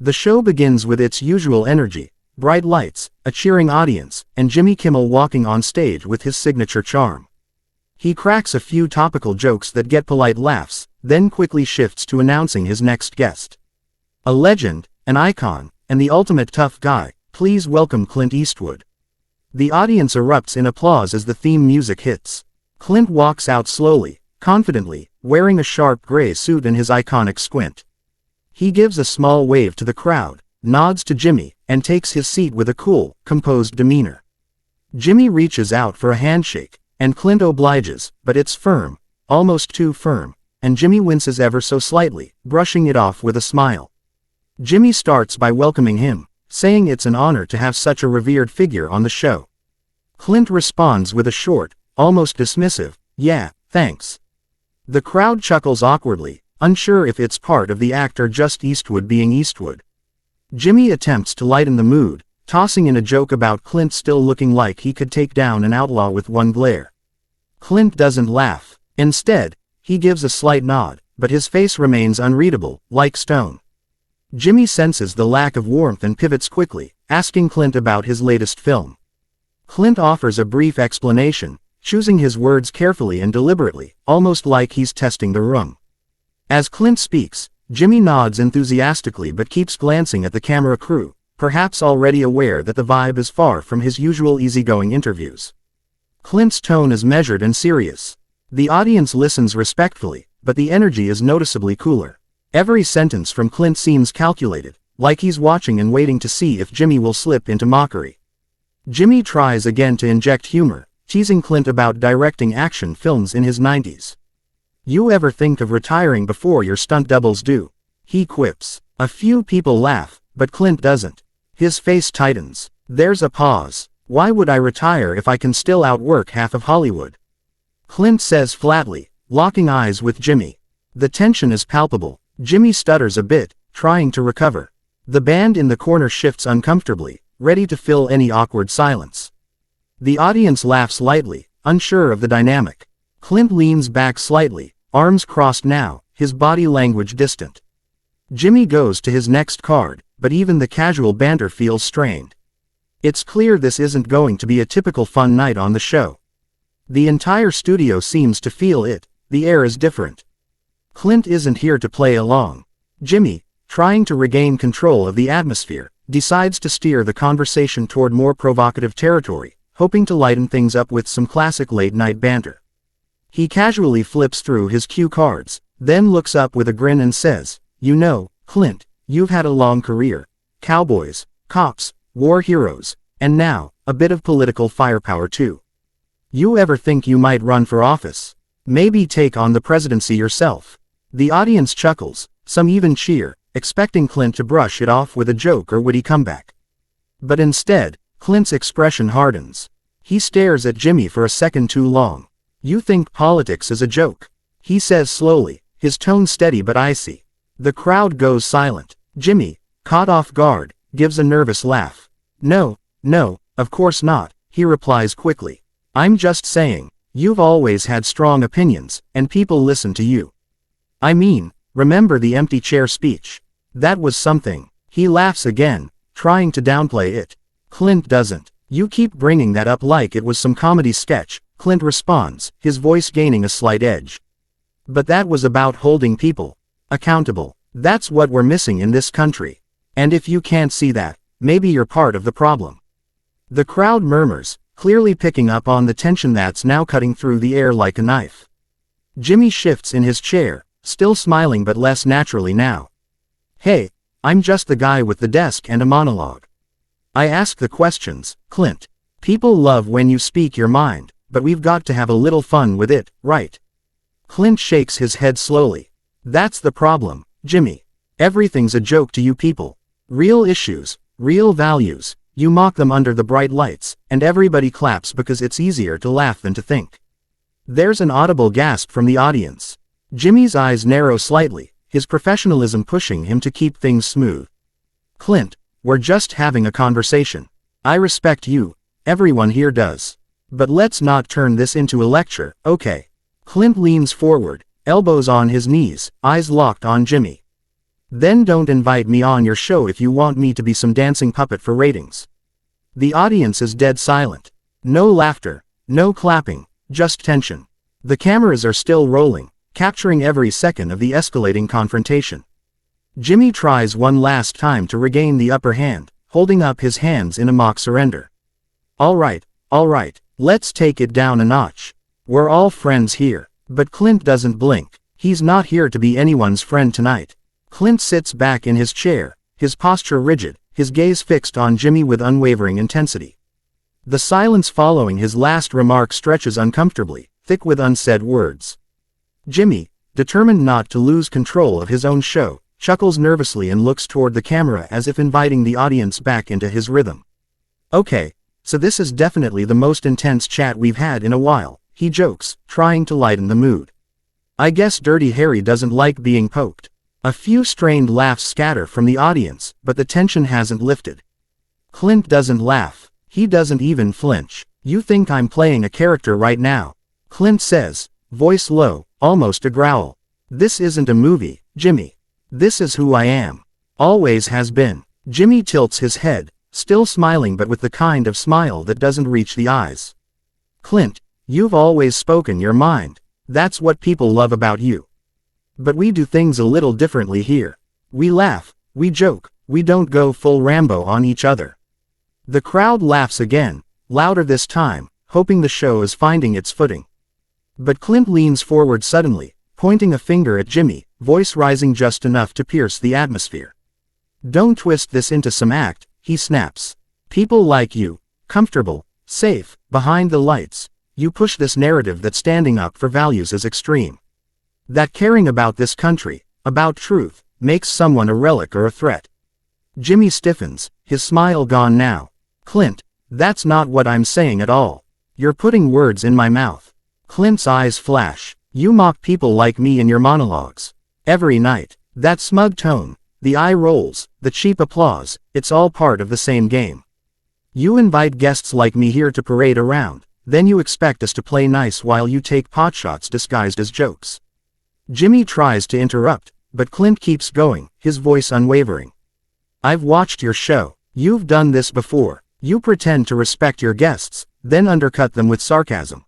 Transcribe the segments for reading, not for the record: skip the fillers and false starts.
The show begins with its usual energy, bright lights, a cheering audience, and Jimmy Kimmel walking on stage with his signature charm. He cracks a few topical jokes that get polite laughs, then quickly shifts to announcing his next guest. A legend, an icon, and the ultimate tough guy, please welcome Clint Eastwood. The audience erupts in applause as the theme music hits. Clint walks out slowly, confidently, wearing a sharp gray suit and his iconic squint. He gives a small wave to the crowd, nods to Jimmy, and takes his seat with a cool, composed demeanor. Jimmy reaches out for a handshake, and Clint obliges, but it's firm, almost too firm, and Jimmy winces ever so slightly, brushing it off with a smile. Jimmy starts by welcoming him, saying it's an honor to have such a revered figure on the show. Clint responds with a short, almost dismissive, "Yeah, thanks." The crowd chuckles awkwardly, unsure if it's part of the act or just Eastwood being Eastwood. Jimmy attempts to lighten the mood, tossing in a joke about Clint still looking like he could take down an outlaw with one glare. Clint doesn't laugh. Instead, he gives a slight nod, but his face remains unreadable, like stone. Jimmy senses the lack of warmth and pivots quickly, asking Clint about his latest film. Clint offers a brief explanation, choosing his words carefully and deliberately, almost like he's testing the room. As Clint speaks, Jimmy nods enthusiastically but keeps glancing at the camera crew, perhaps already aware that the vibe is far from his usual easygoing interviews. Clint's tone is measured and serious. The audience listens respectfully, but the energy is noticeably cooler. Every sentence from Clint seems calculated, like he's watching and waiting to see if Jimmy will slip into mockery. Jimmy tries again to inject humor, teasing Clint about directing action films in his 90s. "You ever think of retiring before your stunt doubles do?" he quips. A few people laugh, but Clint doesn't. His face tightens. There's a pause. "Why would I retire if I can still outwork half of Hollywood?" Clint says flatly, locking eyes with Jimmy. The tension is palpable. Jimmy stutters a bit, trying to recover. The band in the corner shifts uncomfortably, ready to fill any awkward silence. The audience laughs lightly, unsure of the dynamic. Clint leans back slightly, arms crossed now, his body language distant. Jimmy goes to his next card, but even the casual banter feels strained. It's clear this isn't going to be a typical fun night on the show. The entire studio seems to feel it, the air is different. Clint isn't here to play along. Jimmy, trying to regain control of the atmosphere, decides to steer the conversation toward more provocative territory, hoping to lighten things up with some classic late-night banter. He casually flips through his cue cards, then looks up with a grin and says, "You know, Clint, you've had a long career. Cowboys, cops, war heroes, and now, a bit of political firepower too. You ever think you might run for office? Maybe take on the presidency yourself?" The audience chuckles, some even cheer, expecting Clint to brush it off with a joke or witty comeback. But instead, Clint's expression hardens. He stares at Jimmy for a second too long. "You think politics is a joke?" he says slowly, his tone steady but icy. The crowd goes silent. Jimmy, caught off guard, gives a nervous laugh. No, of course not," he replies quickly. "I'm just saying, you've always had strong opinions, and people listen to you. I mean, remember the empty chair speech? That was something." He laughs again, trying to downplay it. Clint doesn't. "You keep bringing that up like it was some comedy sketch," Clint responds, his voice gaining a slight edge. "But that was about holding people accountable. That's what we're missing in this country. And if you can't see that, maybe you're part of the problem." The crowd murmurs, clearly picking up on the tension that's now cutting through the air like a knife. Jimmy shifts in his chair, still smiling but less naturally now. "Hey, I'm just the guy with the desk and a monologue. I ask the questions, Clint. People love when you speak your mind, but we've got to have a little fun with it, right?" Clint shakes his head slowly. "That's the problem, Jimmy. Everything's a joke to you people. Real issues, real values, you mock them under the bright lights, and everybody claps because it's easier to laugh than to think." There's an audible gasp from the audience. Jimmy's eyes narrow slightly, his professionalism pushing him to keep things smooth. "Clint, we're just having a conversation. I respect you, everyone here does. But let's not turn this into a lecture, okay?" Clint leans forward, elbows on his knees, eyes locked on Jimmy. Then don't invite me on your show if you want me to be some dancing puppet for ratings. The audience is dead silent. No laughter, no clapping, just tension. The cameras are still rolling, capturing every second of the escalating confrontation. Jimmy tries one last time to regain the upper hand, holding up his hands in a mock surrender. All right, let's take it down a notch. We're all friends here. But Clint doesn't blink. He's not here to be anyone's friend tonight. Clint sits back in his chair, his posture rigid, his gaze fixed on Jimmy with unwavering intensity. The silence following his last remark stretches uncomfortably, thick with unsaid words. Jimmy, determined not to lose control of his own show, chuckles nervously and looks toward the camera as if inviting the audience back into his rhythm. Okay, so this is definitely the most intense chat we've had in a while, he jokes, trying to lighten the mood. I guess Dirty Harry doesn't like being poked. A few strained laughs scatter from the audience, but the tension hasn't lifted. Clint doesn't laugh. He doesn't even flinch. You think I'm playing a character right now? Clint says, voice low, almost a growl. This isn't a movie, Jimmy. This is who I am. Always has been. Jimmy tilts his head, still smiling but with the kind of smile that doesn't reach the eyes. Clint, you've always spoken your mind. That's what people love about you. But we do things a little differently here. We laugh, we joke, we don't go full Rambo on each other. The crowd laughs again, louder this time, hoping the show is finding its footing. But Clint leans forward suddenly, pointing a finger at Jimmy, voice rising just enough to pierce the atmosphere. Don't twist this into some act, he snaps. People like you, comfortable, safe, behind the lights, you push this narrative that standing up for values is extreme. That caring about this country, about truth, makes someone a relic or a threat. Jimmy stiffens, his smile gone now. Clint, that's not what I'm saying at all. You're putting words in my mouth. Clint's eyes flash. You mock people like me in your monologues. Every night. That smug tone, the eye rolls, the cheap applause, it's all part of the same game. You invite guests like me here to parade around, then you expect us to play nice while you take potshots disguised as jokes. Jimmy tries to interrupt, but Clint keeps going, his voice unwavering. I've watched your show. You've done this before. You pretend to respect your guests, then undercut them with sarcasm.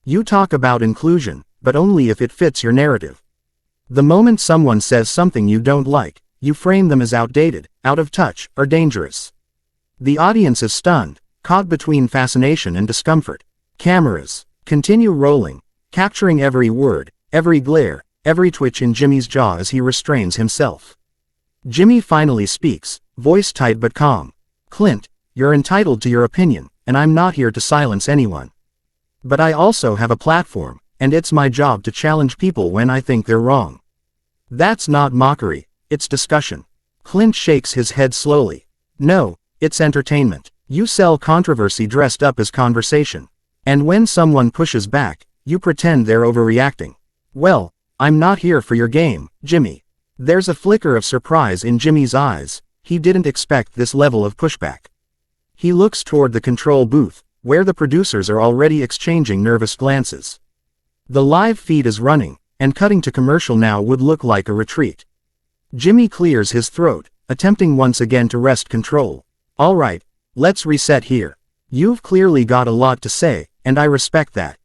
You talk about inclusion, but only if it fits your narrative. The moment someone says something you don't like, you frame them as outdated, out of touch, or dangerous. The audience is stunned, caught between fascination and discomfort. Cameras continue rolling, capturing every word, every glare, every twitch in Jimmy's jaw as he restrains himself. Jimmy finally speaks, voice tight but calm. Clint, you're entitled to your opinion, and I'm not here to silence anyone. But I also have a platform, and it's my job to challenge people when I think they're wrong. That's not mockery, it's discussion. Clint shakes his head slowly. No, it's entertainment. You sell controversy dressed up as conversation. And when someone pushes back, you pretend they're overreacting. Well, I'm not here for your game, Jimmy. There's a flicker of surprise in Jimmy's eyes. He didn't expect this level of pushback. He looks toward the control booth, where the producers are already exchanging nervous glances. The live feed is running, and cutting to commercial now would look like a retreat. Jimmy clears his throat, attempting once again to wrest control. All right, let's reset here. You've clearly got a lot to say, and I respect that.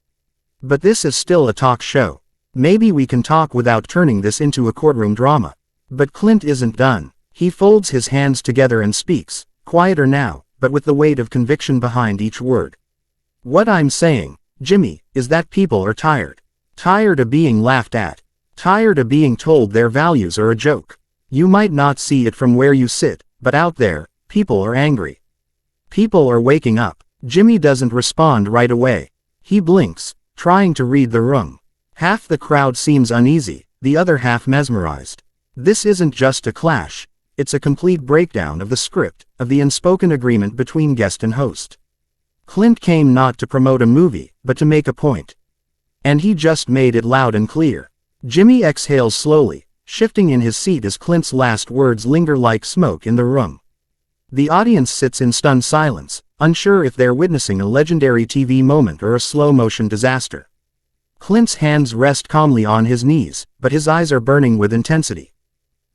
But this is still a talk show. Maybe we can talk without turning this into a courtroom drama. But Clint isn't done. He folds his hands together and speaks, quieter now, but with the weight of conviction behind each word. What I'm saying, Jimmy, is that people are tired. Tired of being laughed at. Tired of being told their values are a joke. You might not see it from where you sit, but out there, people are angry. People are waking up. Jimmy doesn't respond right away. He blinks, trying to read the room. Half the crowd seems uneasy, the other half mesmerized. This isn't just a clash. It's a complete breakdown of the script, of the unspoken agreement between guest and host. Clint came not to promote a movie, but to make a point. And he just made it loud and clear. Jimmy exhales slowly, shifting in his seat as Clint's last words linger like smoke in the room. The audience sits in stunned silence, unsure if they're witnessing a legendary TV moment or a slow-motion disaster. Clint's hands rest calmly on his knees, but his eyes are burning with intensity.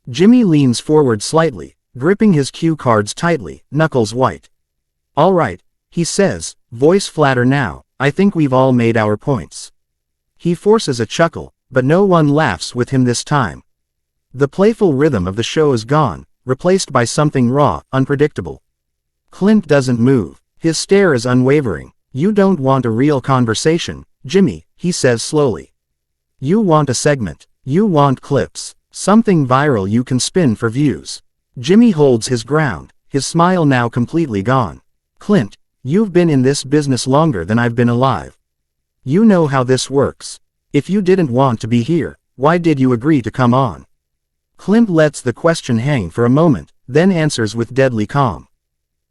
Jimmy leans forward slightly, gripping his cue cards tightly, knuckles white. "All right," he says, voice flatter now, "I think we've all made our points." He forces a chuckle, but no one laughs with him this time. The playful rhythm of the show is gone, replaced by something raw, unpredictable. Clint doesn't move. His stare is unwavering. "You don't want a real conversation, Jimmy," he says slowly. "You want a segment. You want clips. Something viral you can spin for views." Jimmy holds his ground, his smile now completely gone. "Clint, you've been in this business longer than I've been alive. You know how this works. If you didn't want to be here, why did you agree to come on?" Clint lets the question hang for a moment, then answers with deadly calm.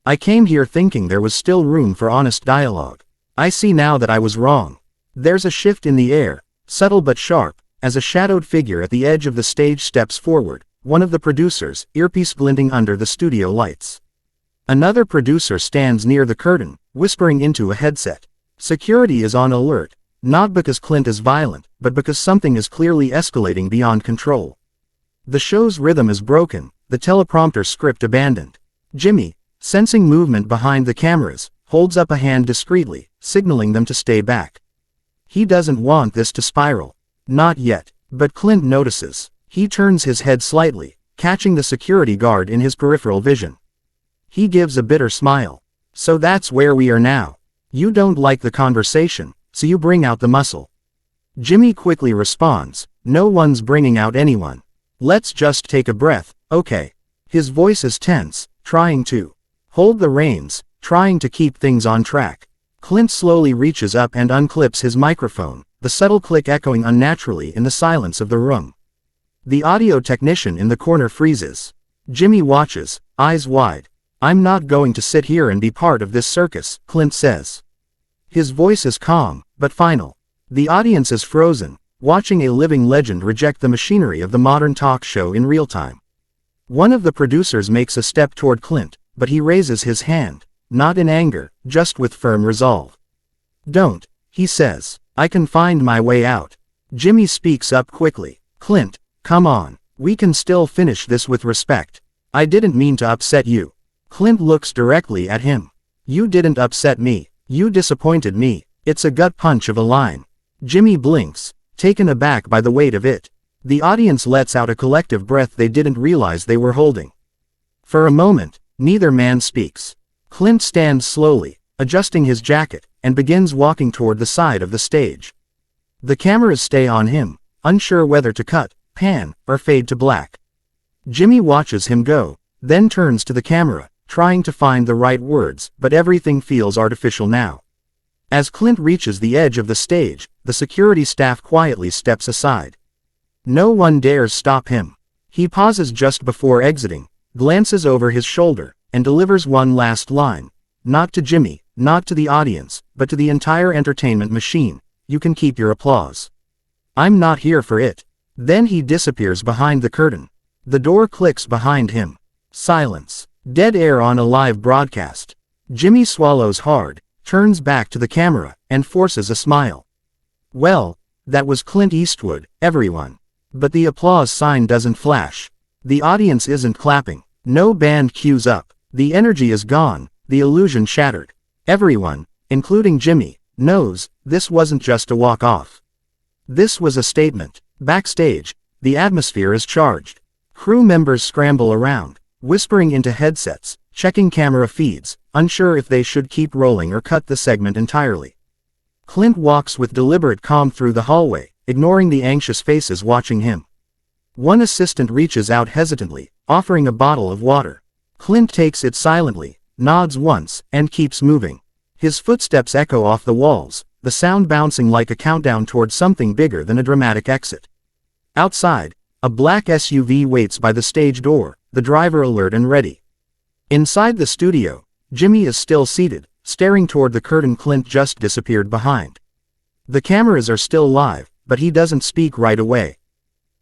"I came here thinking there was still room for honest dialogue. I see now that I was wrong." There's a shift in the air, subtle but sharp, as a shadowed figure at the edge of the stage steps forward, one of the producers, earpiece glinting under the studio lights. Another producer stands near the curtain, whispering into a headset. Security is on alert, not because Clint is violent, but because something is clearly escalating beyond control. The show's rhythm is broken, the teleprompter script abandoned. Jimmy, sensing movement behind the cameras, holds up a hand discreetly, signaling them to stay back. He doesn't want this to spiral. Not yet, but Clint notices. He turns his head slightly, catching the security guard in his peripheral vision. He gives a bitter smile. "So that's where we are now. You don't like the conversation, so you bring out the muscle." Jimmy quickly responds, "No one's bringing out anyone. Let's just take a breath, okay?" His voice is tense, trying to hold the reins, trying to keep things on track. Clint slowly reaches up and unclips his microphone, the subtle click echoing unnaturally in the silence of the room. The audio technician in the corner freezes. Jimmy watches, eyes wide. "I'm not going to sit here and be part of this circus," Clint says. His voice is calm, but final. The audience is frozen, watching a living legend reject the machinery of the modern talk show in real time. One of the producers makes a step toward Clint, but he raises his hand, not in anger, just with firm resolve. "Don't," he says. "I can find my way out." Jimmy speaks up quickly. "Clint, come on. We can still finish this with respect. I didn't mean to upset you." Clint looks directly at him. "You didn't upset me. You disappointed me." It's a gut punch of a line. Jimmy blinks, taken aback by the weight of it. The audience lets out a collective breath they didn't realize they were holding. For a moment, neither man speaks. Clint stands slowly, adjusting his jacket, and begins walking toward the side of the stage. The cameras stay on him, unsure whether to cut, pan, or fade to black. Jimmy watches him go, then turns to the camera, trying to find the right words, but everything feels artificial now. As Clint reaches the edge of the stage, the security staff quietly steps aside. No one dares stop him. He pauses just before exiting, glances over his shoulder, and delivers one last line. Not to Jimmy, not to the audience, but to the entire entertainment machine. "You can keep your applause. I'm not here for it." Then he disappears behind the curtain. The door clicks behind him. Silence. Dead air on a live broadcast. Jimmy swallows hard, turns back to the camera, and forces a smile. "Well, that was Clint Eastwood, everyone." But the applause sign doesn't flash. The audience isn't clapping. No band cues up. The energy is gone, the illusion shattered. Everyone, including Jimmy, knows this wasn't just a walk-off. This was a statement. Backstage, the atmosphere is charged. Crew members scramble around, whispering into headsets, checking camera feeds, unsure if they should keep rolling or cut the segment entirely. Clint walks with deliberate calm through the hallway, ignoring the anxious faces watching him. One assistant reaches out hesitantly, offering a bottle of water. Clint takes it silently, nods once, and keeps moving. His footsteps echo off the walls, the sound bouncing like a countdown toward something bigger than a dramatic exit. Outside, a black SUV waits by the stage door, the driver alert and ready. Inside the studio, Jimmy is still seated, staring toward the curtain Clint just disappeared behind. The cameras are still live, but he doesn't speak right away.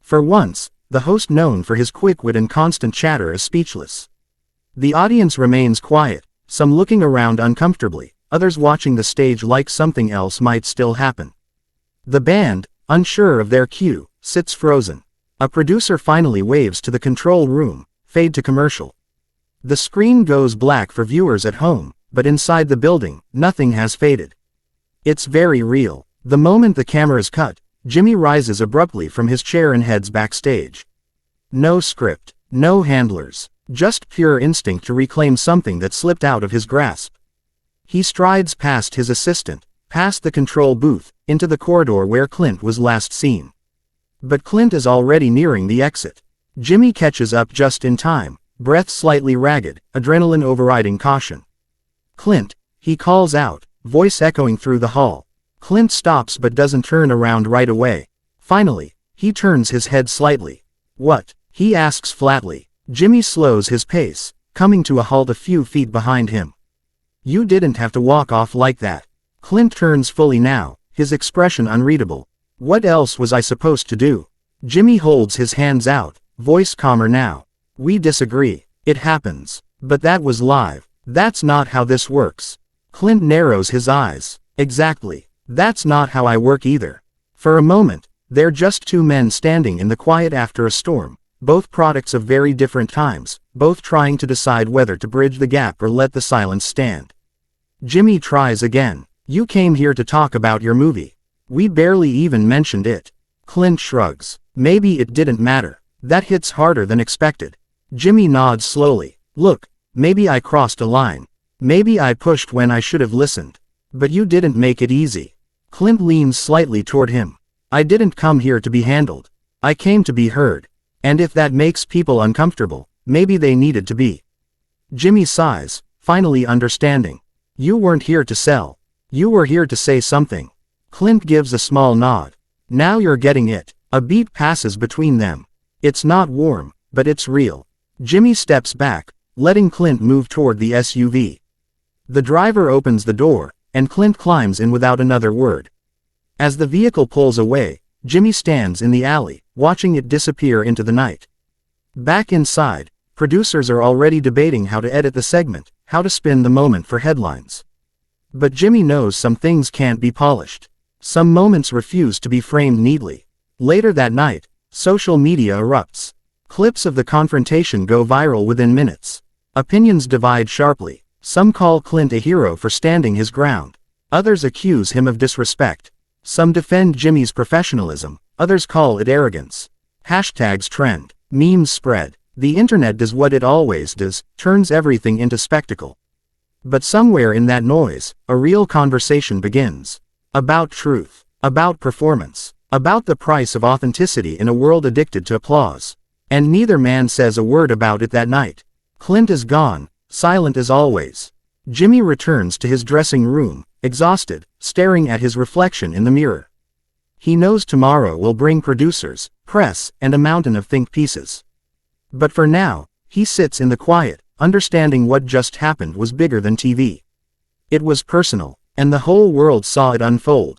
For once, the host known for his quick wit and constant chatter is speechless. The audience remains quiet, some looking around uncomfortably, others watching the stage like something else might still happen. The band, unsure of their cue, sits frozen. A producer finally waves to the control room, fade to commercial. The screen goes black for viewers at home, but inside the building, nothing has faded. It's very real. The moment the camera's cut, Jimmy rises abruptly from his chair and heads backstage. No script, no handlers, just pure instinct to reclaim something that slipped out of his grasp. He strides past his assistant, past the control booth, into the corridor where Clint was last seen. But Clint is already nearing the exit. Jimmy catches up just in time, breath slightly ragged, adrenaline overriding caution. "Clint," he calls out, voice echoing through the hall. Clint stops but doesn't turn around right away. Finally, he turns his head slightly. "What?" he asks flatly. Jimmy slows his pace, coming to a halt a few feet behind him. "You didn't have to walk off like that." Clint turns fully now, his expression unreadable. "What else was I supposed to do?" Jimmy holds his hands out, voice calmer now. "We disagree. It happens. But that was live. That's not how this works." Clint narrows his eyes. "Exactly. That's not how I work either." For a moment, they're just two men standing in the quiet after a storm, both products of very different times, both trying to decide whether to bridge the gap or let the silence stand. Jimmy tries again. "You came here to talk about your movie. We barely even mentioned it." Clint shrugs. "Maybe it didn't matter. That hits harder than expected." Jimmy nods slowly. "Look, maybe I crossed a line. Maybe I pushed when I should have listened. But you didn't make it easy." Clint leans slightly toward him. "I didn't come here to be handled. I came to be heard. And if that makes people uncomfortable, maybe they needed to be." Jimmy sighs, finally understanding. "You weren't here to sell. You were here to say something." Clint gives a small nod. "Now you're getting it." A beat passes between them. It's not warm, but it's real. Jimmy steps back, letting Clint move toward the SUV. The driver opens the door, and Clint climbs in without another word. As the vehicle pulls away, Jimmy stands in the alley, watching it disappear into the night. Back inside, producers are already debating how to edit the segment, how to spin the moment for headlines. But Jimmy knows some things can't be polished. Some moments refuse to be framed neatly. Later that night, social media erupts. Clips of the confrontation go viral within minutes. Opinions divide sharply. Some call Clint a hero for standing his ground. Others accuse him of disrespect. Some defend Jimmy's professionalism, others call it arrogance. Hashtags trend. Memes spread. The internet does what it always does, turns everything into spectacle. But somewhere in that noise, a real conversation begins. About truth. About performance. About the price of authenticity in a world addicted to applause. And neither man says a word about it that night. Clint is gone, silent as always. Jimmy returns to his dressing room, exhausted, staring at his reflection in the mirror. He knows tomorrow will bring producers, press, and a mountain of think pieces. But for now, he sits in the quiet, understanding what just happened was bigger than TV. It was personal, and the whole world saw it unfold.